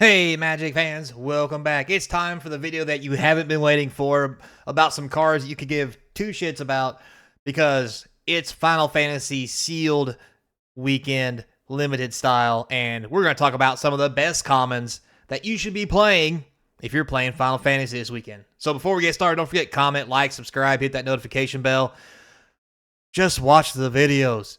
Hey Magic fans, welcome back. It's time for the video that you haven't been waiting for about some cards you could give two shits about because it's Final Fantasy sealed weekend limited style, and we're going to talk about some of the best commons that you should be playing if you're playing Final Fantasy this weekend. So before we get started, don't forget, comment, like, subscribe, hit that notification bell. Just watch the videos.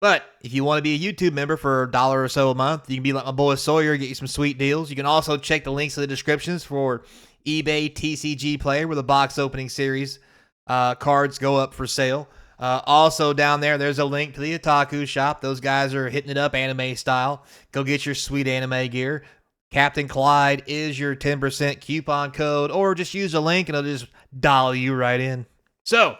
But if you want to be a YouTube member for $1 or so a month, you can be like my boy Sawyer, get you some sweet deals. You can also check the links in the descriptions for eBay TCG Player, where the box opening series cards go up for sale. Also down there's a link to the Otaku shop. Those guys are hitting it up anime style. Go get your sweet anime gear. Capnclydes is your 10% coupon code, or just use a link and it'll just dial you right in. So,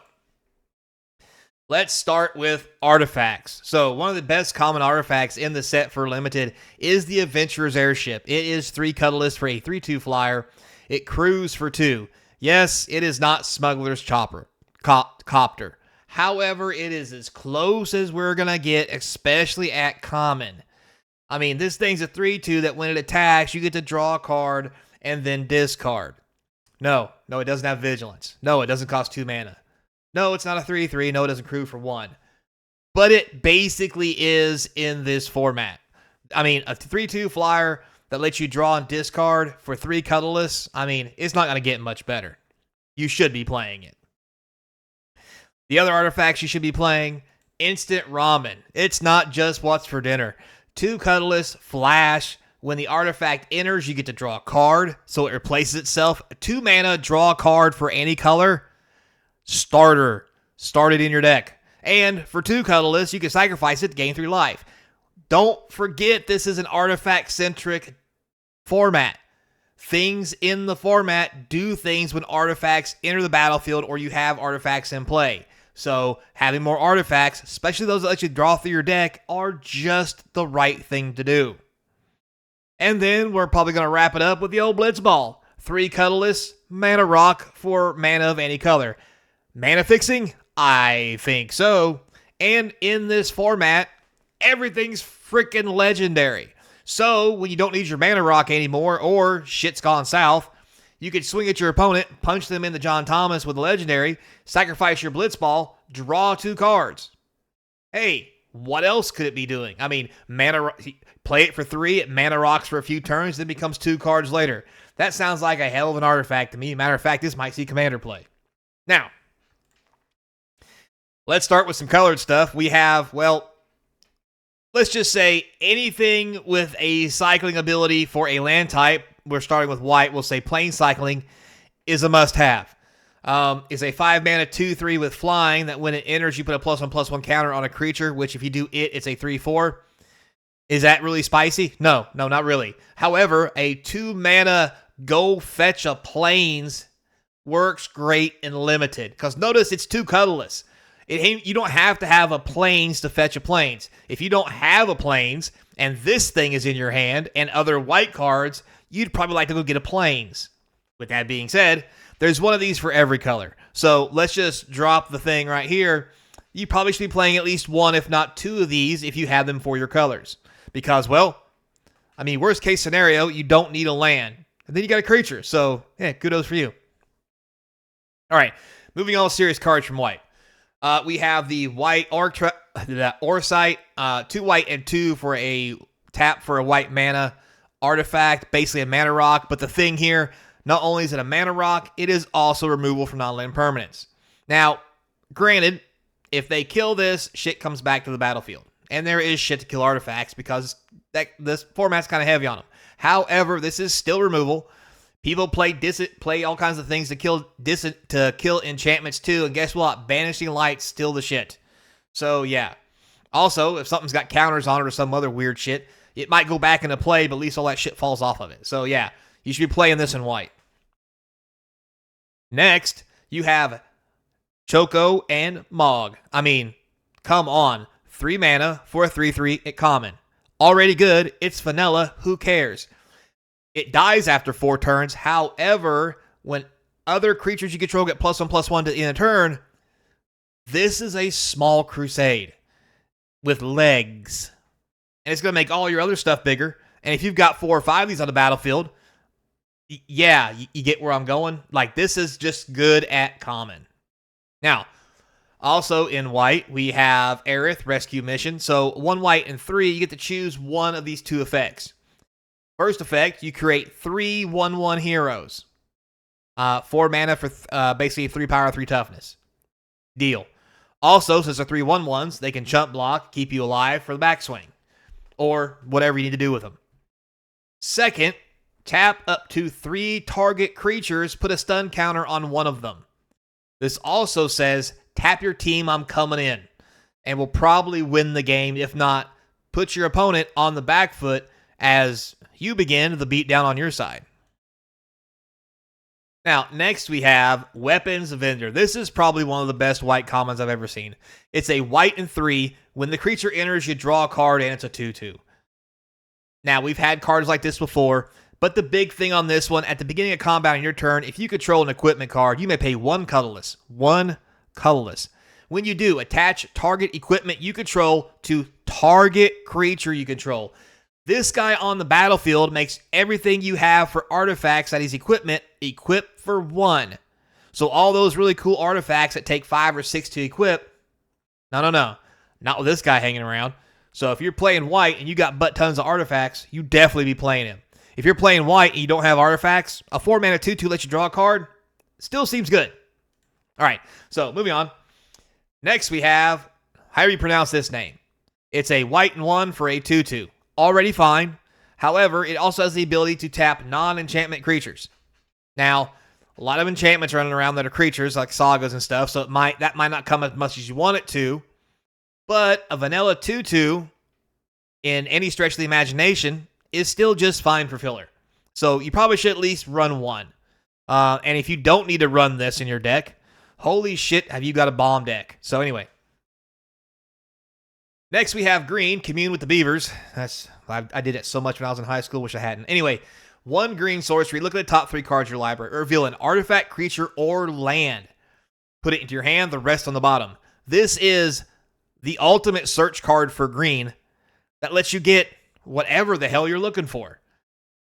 let's start with artifacts. So one of the best common artifacts in the set for limited is the Adventurer's Airship. It is 3 colorless for a 3/2 flyer. It crews for 2. Yes, it is not Smuggler's Copter. However, it is as close as we're going to get, especially at common. I mean, this thing's a 3/2 that when it attacks, you get to draw a card and then discard. No, it doesn't have vigilance. No, it doesn't cost 2 mana. No, it's not a 3/3. No, it doesn't crew for 1. But it basically is in this format. I mean, a 3/2 flyer that lets you draw and discard for 3 colorless, I mean, it's not going to get much better. You should be playing it. The other artifacts you should be playing, Instant Ramen. It's not just what's for dinner. 2 colorless, flash. When the artifact enters, you get to draw a card, so it replaces itself. 2 mana, draw a card for any color. Starter. Start it in your deck. And for 2 colorless, you can sacrifice it to gain 3 life. Don't forget, this is an artifact-centric format. Things in the format do things when artifacts enter the battlefield or you have artifacts in play. So having more artifacts, especially those that let you draw through your deck, are just the right thing to do. And then we're probably going to wrap it up with the old Blitzball. 3 colorless, mana rock for mana of any color. Mana fixing? I think so. And in this format, everything's freaking legendary. So when you don't need your mana rock anymore, or shit's gone south, you can swing at your opponent, punch them into John Thomas with a legendary, sacrifice your Blitzball, draw 2 cards. Hey, what else could it be doing? I mean, play it for 3, it mana rocks for a few turns, then becomes 2 cards later. That sounds like a hell of an artifact to me. Matter of fact, this might see Commander play. Now, let's start with some colored stuff. We have, well, let's just say anything with a cycling ability for a land type. We're starting with white. We'll say plain cycling is a must-have. Is a 5 mana 2/3 with flying that when it enters, you put a +1/+1 counter on a creature, which if you do it's a 3/4. Is that really spicy? No, not really. However, a 2 mana go fetch a plains works great in limited. Because notice it's 2 colorless. You don't have to have a plains to fetch a plains. If you don't have a plains and this thing is in your hand and other white cards, you'd probably like to go get a plains. With that being said, there's one of these for every color. So let's just drop the thing right here. You probably should be playing at least 1, if not 2 of these if you have them for your colors. Because, well, I mean, worst case scenario, you don't need a land. And then you got a creature. So, yeah, kudos for you. All right, moving on to serious cards from white. We have the white Orsight, 2 white and 2 for a tap for a white mana artifact, basically a mana rock. But the thing here, not only is it a mana rock, it is also removal from non-land permanents. Now, granted, if they kill this, shit comes back to the battlefield. And there is shit to kill artifacts because this format's kind of heavy on them. However, this is still removal. People play all kinds of things to kill enchantments too, and guess what? Banishing Light's still the shit. So yeah. Also, if something's got counters on it or some other weird shit, it might go back into play, but at least all that shit falls off of it. So yeah, you should be playing this in white. Next, you have Choco and Mog. I mean, come on. 3 mana for a 3/3 at common. Already good. It's vanilla. Who cares? It dies after 4 turns. However, when other creatures you control get +1/+1 to end a turn, this is a small crusade with legs. And it's going to make all your other stuff bigger. And if you've got 4 or 5 of these on the battlefield, yeah, you get where I'm going. Like, this is just good at common. Now, also in white, we have Aerith Rescue Mission. So 1 white and 3, you get to choose one of these 2 effects. First effect, you create 3 1/1 heroes. 4 mana for basically 3 power, 3 toughness. Deal. Also, since they're 3 1/1s, they can chump block, keep you alive for the backswing. Or whatever you need to do with them. Second, tap up to 3 target creatures, put a stun counter on one of them. This also says, tap your team, I'm coming in. And will probably win the game. If not, put your opponent on the back foot as you begin the beatdown on your side. Now, next we have Weapons Vendor. This is probably one of the best white commons I've ever seen. It's a white and 3. When the creature enters, you draw a card, and it's a 2/2. Now, we've had cards like this before, but the big thing on this one, at the beginning of combat on your turn, if you control an equipment card, you may pay 1 colorless. 1 colorless. When you do, attach target equipment you control to target creature you control. This guy on the battlefield makes everything you have for artifacts that is equipment equip for 1. So all those really cool artifacts that take 5 or 6 to equip, no. Not with this guy hanging around. So if you're playing white and you got butt tons of artifacts, you definitely be playing him. If you're playing white and you don't have artifacts, a 4 mana 2/2 lets you draw a card. Still seems good. All right, so moving on. Next we have, how do you pronounce this name? It's a white and 1 for a 2/2. Already fine. However, it also has the ability to tap non-enchantment creatures. Now, a lot of enchantments running around that are creatures, like sagas and stuff, so that might not come as much as you want it to. But a vanilla 2/2, in any stretch of the imagination, is still just fine for filler. So you probably should at least run 1. And if you don't need to run this in your deck, holy shit, have you got a bomb deck. So anyway. Next, we have green, Commune with the Beavers. I did it so much when I was in high school, wish I hadn't. Anyway, 1 green sorcery. Look at the top 3 cards of your library. Reveal an artifact, creature, or land. Put it into your hand, the rest on the bottom. This is the ultimate search card for green that lets you get whatever the hell you're looking for.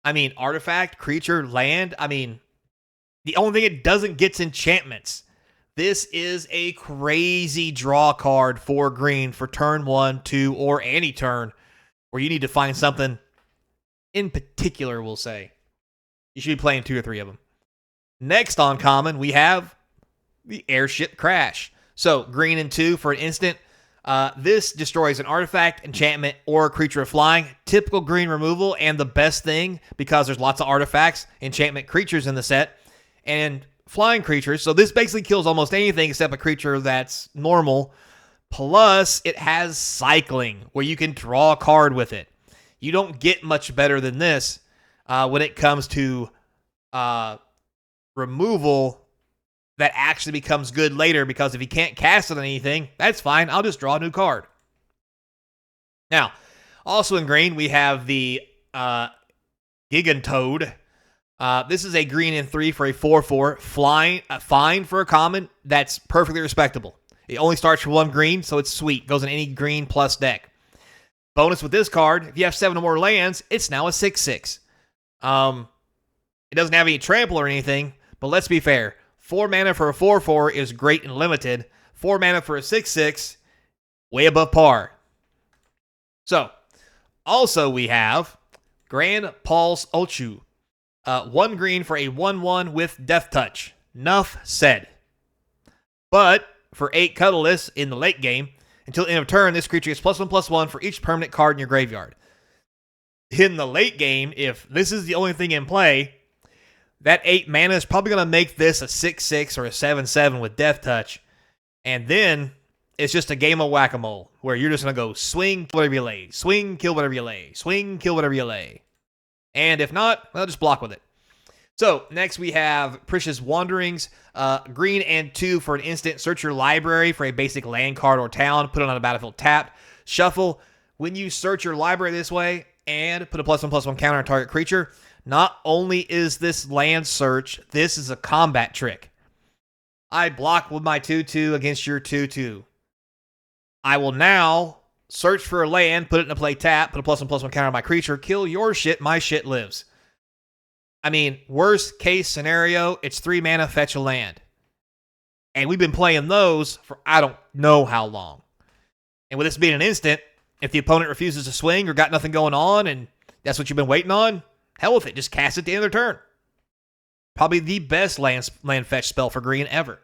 I mean, artifact, creature, land. I mean, the only thing it doesn't get's enchantments. This is a crazy draw card for green for turn 1, 2, or any turn where you need to find something in particular, we'll say. You should be playing 2 or 3 of them. Next on common, we have the Airship Crash. So, green and 2 for an instant. This destroys an artifact, enchantment, or a creature of flying. Typical green removal, and the best thing, because there's lots of artifacts, enchantment creatures in the set, and flying creatures. So this basically kills almost anything except a creature that's normal. Plus, it has cycling, where you can draw a card with it. You don't get much better than this when it comes to removal that actually becomes good later, because if you can't cast it on anything, that's fine. I'll just draw a new card. Now, also in green, we have the Gigantoad. This is a green and 3 for a 4/4. Fine for a common. That's perfectly respectable. It only starts for 1 green, so it's sweet. Goes in any green plus deck. Bonus with this card, if you have 7 or more lands, it's now a 6/6. It doesn't have any trample or anything, but let's be fair. 4 mana for a 4/4 is great and limited. 4 mana for a 6/6, way above par. So, also we have Grand Pulse Ochu. 1 green for a 1/1 with Death Touch. Nuff said. But for 8 colorless in the late game, until the end of turn, this creature gets +1/+1 for each permanent card in your graveyard. In the late game, if this is the only thing in play, that 8 mana is probably going to make this a 6/6 or a 7/7 with Death Touch. And then it's just a game of whack-a-mole, where you're just going to go swing, kill whatever you lay. Swing, kill whatever you lay. Swing, kill whatever you lay. And if not, well, just block with it. So, next we have Precious Wanderings. Green and 2 for an instant. Search your library for a basic land card or town. Put it on the battlefield tapped. Shuffle. When you search your library this way and put a +1/+1 counter on target creature, not only is this land search, this is a combat trick. I block with my 2/2 against your 2/2. I will now search for a land, put it in a play tap, put a +1/+1 counter on my creature, kill your shit, my shit lives. I mean, worst case scenario, it's 3 mana, fetch a land. And we've been playing those for I don't know how long. And with this being an instant, if the opponent refuses to swing or got nothing going on and that's what you've been waiting on, hell with it. Just cast it at the end of their turn. Probably the best land fetch spell for green ever.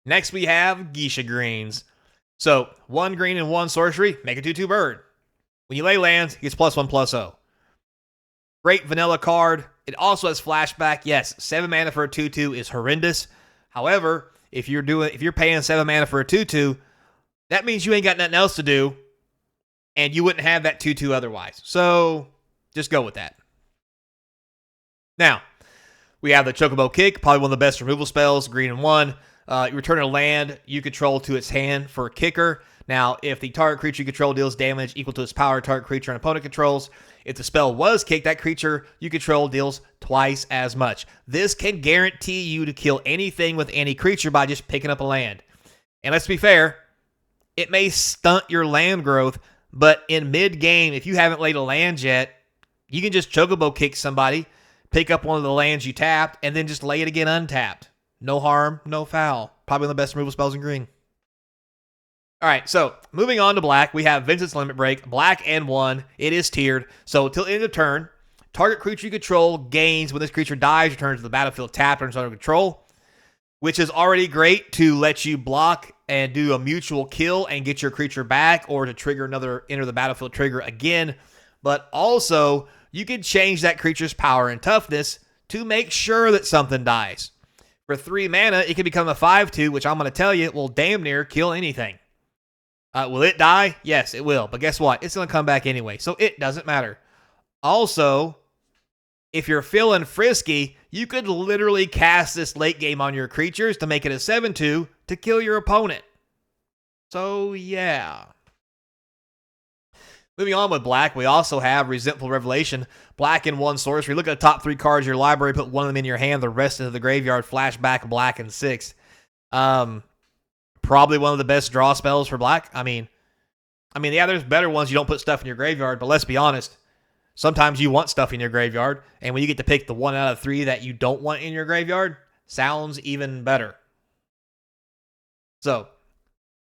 Next, we have Geisha Greens. So, 1 green and 1 sorcery, make a 2/2 bird. When you lay lands, it gets +1/+0. Great vanilla card. It also has flashback. Yes, 7 mana for a 2/2 is horrendous. However, if you're paying 7 mana for a 2/2, that means you ain't got nothing else to do, and you wouldn't have that 2/2 otherwise. So, just go with that. Now, we have the Chocobo Kick, probably one of the best removal spells, green and 1. You return a land you control to its hand for a kicker. Now, if the target creature you control deals damage equal to its power target creature an opponent controls, if the spell was kicked, that creature you control deals twice as much. This can guarantee you to kill anything with any creature by just picking up a land. And let's be fair, it may stunt your land growth, but in mid-game, if you haven't laid a land yet, you can just Chocobo Kick somebody, pick up one of the lands you tapped, and then just lay it again untapped. No harm, no foul. Probably one of the best removal spells in green. All right, so moving on to black, we have Vengeance Limit Break, black and 1. It is tiered. So till end of turn, target creature you control gains when this creature dies, returns to the battlefield tapped or under control, which is already great to let you block and do a mutual kill and get your creature back, or to trigger another enter the battlefield trigger again. But also, you can change that creature's power and toughness to make sure that something dies. For 3 mana, it can become a 5/2, which I'm going to tell you will damn near kill anything. Will it die? Yes, it will. But guess what? It's going to come back anyway, so it doesn't matter. Also, if you're feeling frisky, you could literally cast this late game on your creatures to make it a 7/2 to kill your opponent. So, yeah. Moving on with black, we also have Resentful Revelation. Black and 1 sorcery. Look at the top 3 cards of your library, put one of them in your hand, the rest into the graveyard, flashback, black and 6. Probably one of the best draw spells for black. I mean, yeah, there's better ones you don't put stuff in your graveyard, but let's be honest. Sometimes you want stuff in your graveyard, and when you get to pick the 1 out of 3 that you don't want in your graveyard, sounds even better. So,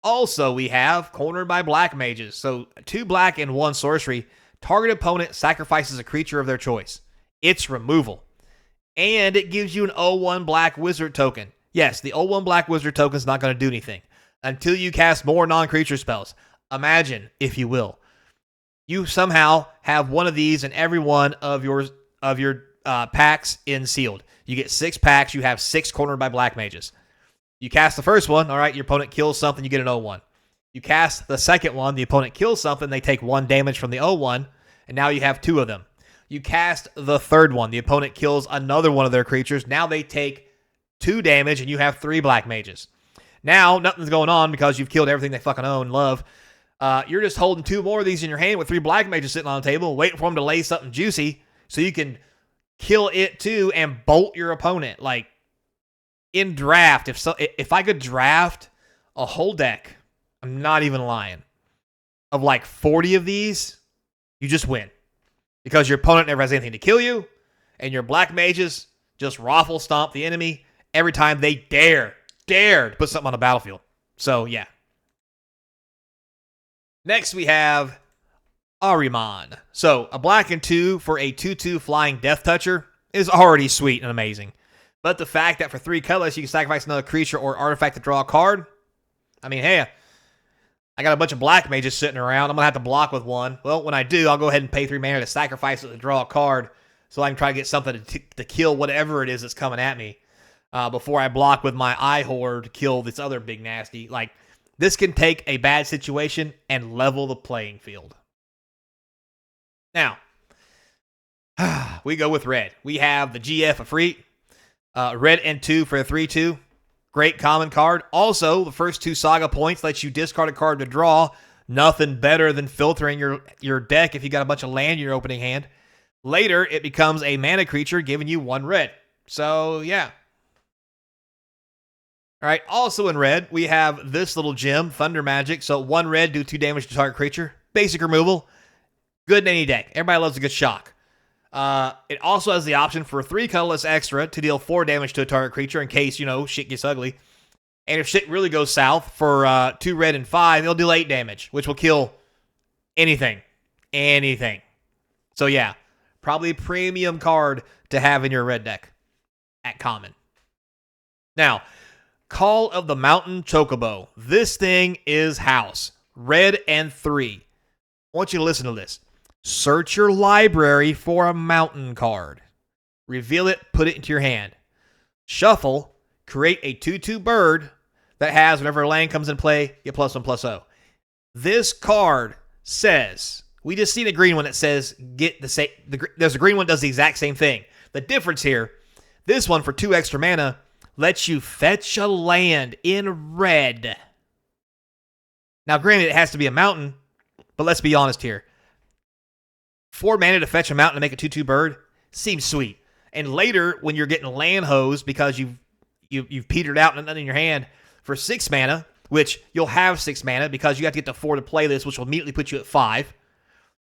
also we have Cornered by Black Mages. So, 2 black and 1 sorcery. Target opponent sacrifices a creature of their choice. It's removal. And it gives you an 0/1 Black Wizard token. Yes, the 0/1 Black Wizard token is not going to do anything until you cast more non-creature spells. Imagine, if you will, you somehow have one of these in every one of your packs in sealed. You get 6 packs. You have 6 Cornered by Black Mages. You cast the first one. All right, your opponent kills something. You get an 0/1. You cast the second one. The opponent kills something. They take 1 damage from the 0/1, and now you have 2 of them. You cast the third one. The opponent kills another one of their creatures. Now they take 2 damage, and you have 3 Black Mages. Now, nothing's going on because you've killed everything they fucking own and love. You're just holding 2 more of these in your hand with 3 Black Mages sitting on the table, waiting for them to lay something juicy so you can kill it too and bolt your opponent. Like, in draft, if I could draft a whole deck, I'm not even lying, of like 40 of these, you just win. Because your opponent never has anything to kill you, and your Black Mages just raffle stomp the enemy every time they dare to put something on the battlefield. So, yeah. Next, we have Ahriman. So, a black and 2 for a 2/2 flying Death Toucher is already sweet and amazing. But the fact that for 3 colors, you can sacrifice another creature or artifact to draw a card. I mean, hey, I got a bunch of Black Mages sitting around. I'm going to have to block with one. Well, when I do, I'll go ahead and pay 3 mana to sacrifice it to draw a card so I can try to get something to kill whatever it is that's coming at me. Before I block with my Eye Horde to kill this other big nasty. Like, this can take a bad situation and level the playing field. Now, we go with red. We have the GF Afreet. Red and 2 for a 3/2. Great common card. Also, the first 2 Saga points lets you discard a card to draw. Nothing better than filtering your deck if you got a bunch of land in your opening hand. Later, it becomes a mana creature giving you 1 red. So, yeah. All right, also in red, we have this little gem, Thunder Magic. So 1 red, do 2 damage to target creature. Basic removal. Good in any deck. Everybody loves a good shock. It also has the option for 3 colorless extra to deal 4 damage to a target creature in case, shit gets ugly. And if shit really goes south for 2 red and 5, it'll deal 8 damage, which will kill anything. Anything. So yeah, probably a premium card to have in your red deck at common. Now, Call of the Mountain Chocobo. This thing is house. Red and 3. I want you to listen to this. Search your library for a mountain card. Reveal it, put it into your hand. Shuffle, create a 2/2 bird that has whenever a land comes in play, get +1/+0. This card says, we just seen a green one that says, get the same. There's a green one that does the exact same thing. The difference here, this one for 2 extra mana lets you fetch a land in red. Now, granted, it has to be a mountain, but let's be honest here. 4 mana to fetch a mountain to make a 2/2 bird seems sweet. And later, when you're getting land hosed because you've petered out and nothing in your hand for 6 mana, which you'll have 6 mana because you have to get to 4 to play this, which will immediately put you at 5.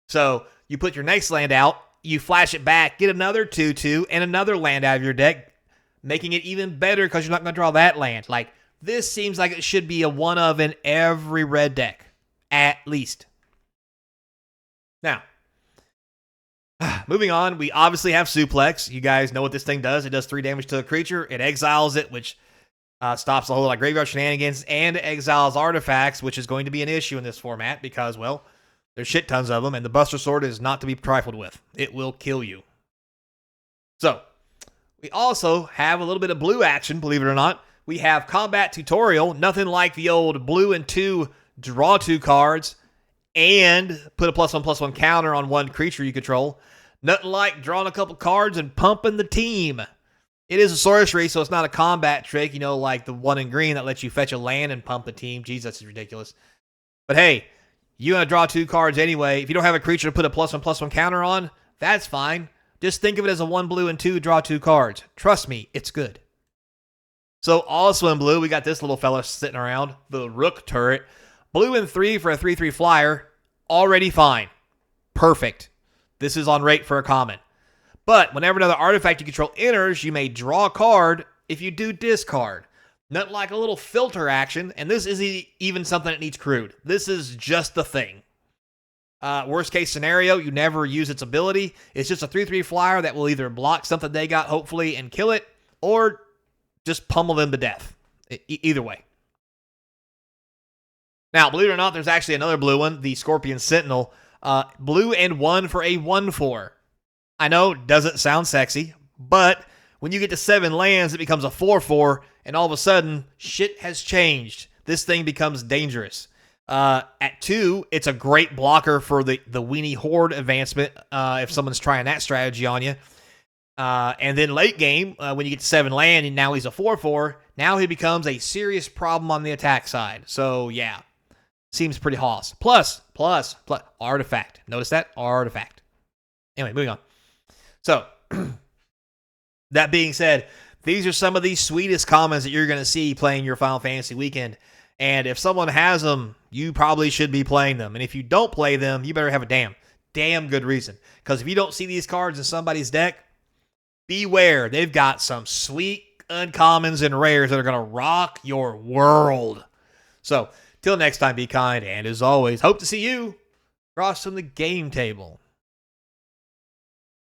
So you put your next land out, you flash it back, get another 2/2 and another land out of your deck, making it even better because you're not going to draw that land. Like, this seems like it should be a one of in every red deck, at least. Now, moving on, we obviously have Suplex. You guys know what this thing does. It does 3 damage to a creature. It exiles it, which stops a whole lot of graveyard shenanigans, and exiles artifacts, which is going to be an issue in this format because, well, there's shit tons of them, and the Buster Sword is not to be trifled with. It will kill you. So, we also have a little bit of blue action, believe it or not. We have Combat Tutorial, nothing like the old blue and 2, draw 2 cards, and put a +1/+1 counter on 1 creature you control. Nothing like drawing a couple cards and pumping the team. It is a sorcery, so it's not a combat trick, like the one in green that lets you fetch a land and pump the team. Jeez, that's ridiculous. But hey, you're going to draw 2 cards anyway. If you don't have a creature to put a +1/+1 counter on, that's fine. Just think of it as a 1 blue and 2, draw 2 cards. Trust me, it's good. So also in blue, we got this little fella sitting around, the Rook Turret. Blue and 3 for a 3/3 flyer, already fine. Perfect. This is on rate for a common. But whenever another artifact you control enters, you may draw a card. If you do, discard. Nothing like a little filter action, and this isn't even something that needs crude. This is just the thing. Worst case scenario, you never use its ability. It's just a 3/3 flyer that will either block something they got, hopefully, and kill it, or just pummel them to death. Either way. Now, believe it or not, there's actually another blue one, the Scorpion Sentinel. Blue and 1 for a 1/4. I know, doesn't sound sexy, but when you get to 7 lands, it becomes a 4/4, and all of a sudden, shit has changed. This thing becomes dangerous. At 2, it's a great blocker for the Weenie Horde advancement if someone's trying that strategy on you. And then late game, when you get to 7 land, and now he's a 4/4, now he becomes a serious problem on the attack side. So, yeah. Seems pretty hoss. Plus, artifact. Notice that? Artifact. Anyway, moving on. So, that being said, these are some of the sweetest commons that you're going to see playing your Final Fantasy weekend. And if someone has them, you probably should be playing them. And if you don't play them, you better have a damn good reason. Because if you don't see these cards in somebody's deck, beware. They've got some sweet uncommons and rares that are going to rock your world. So, till next time, be kind, and as always, hope to see you across from the game table.